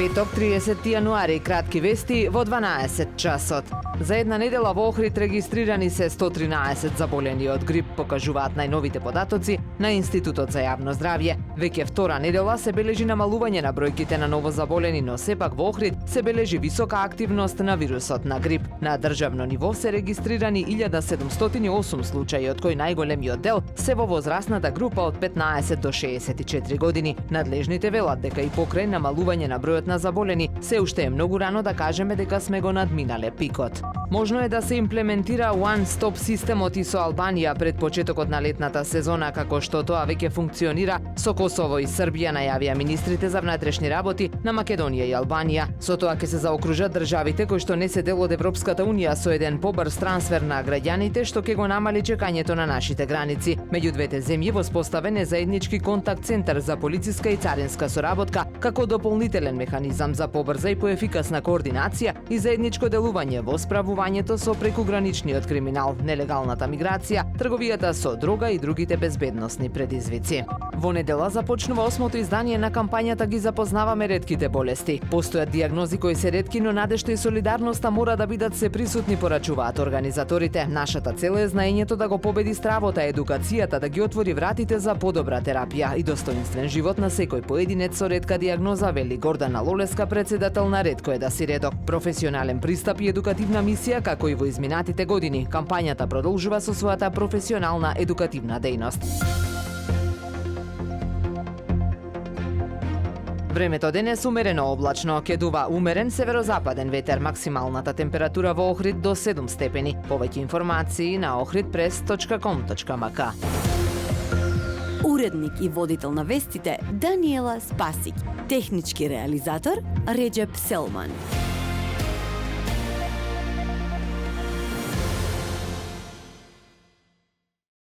Петок, 30 јануари, кратки вести во 12 часот. За една недела во Охрид регистрирани се 113 заболени од грип, покажуваат најновите податоци на Институтот за јавно здравје. Веќе втора недела се бележи намалување на бројките на ново заболени, но сепак во Охрид се бележи висока активност на вирусот на грип. На државно ниво се регистрирани 1708 случаи, од кои најголемиот дел се во возрастната група од 15 до 64 години. Надлежните велат дека и покрај намалување на бројот на заболени, се уште е многу рано да кажеме дека сме го надминале пикот. Можно е да се имплементира One Stop системот и со Албанија пред почетокот на летната сезона, како што тоа веќе функционира со Косово и Србија, најавија министрите за внатрешни работи на Македонија и Албанија. Со тоа ќе се заокружат државите кои што не се дел од Европската унија со еден побрз трансфер на граѓаните, што ќе го намали чекањето на нашите граници. Меѓу двете земји воспоставен е заеднички контакт центар за полициска и царинска соработка, како дополнителен механизам за побрза и поефикасна координација и заедничко делување во справувањето со прекуграничниот криминал, нелегалната миграција, трговијата со дрога и другите безбедносни предизвици. Во недела започнува 8-то издание на кампањата Ги запознаваме ретките болести. Постојат дијагнози кои се ретки, но надежта и солидарноста мора да бидат се присутни, порачуваат организаторите. Нашата цел е знаењето да го победи стравот, а едукацијата да ги отвори вратите за подобра терапија и достоинствен живот на секој поединец со ретка дијагноза, вели Гордана Лолеска, председател на Ретко е да си редок. Професионален пристап и едукативна мисија, како и во изминатите години. Кампањата продолжува со својата професионална едукативна дејност. Времето денес умерено облачно, ќе дува умерен северозападен ветер, максималната температура во Охрид до 7 степени. Повеќе информации на ohridpress.com.mk. Уредник и водител на вестите Даниела Спасик, технички реализатор Реджеп Селман.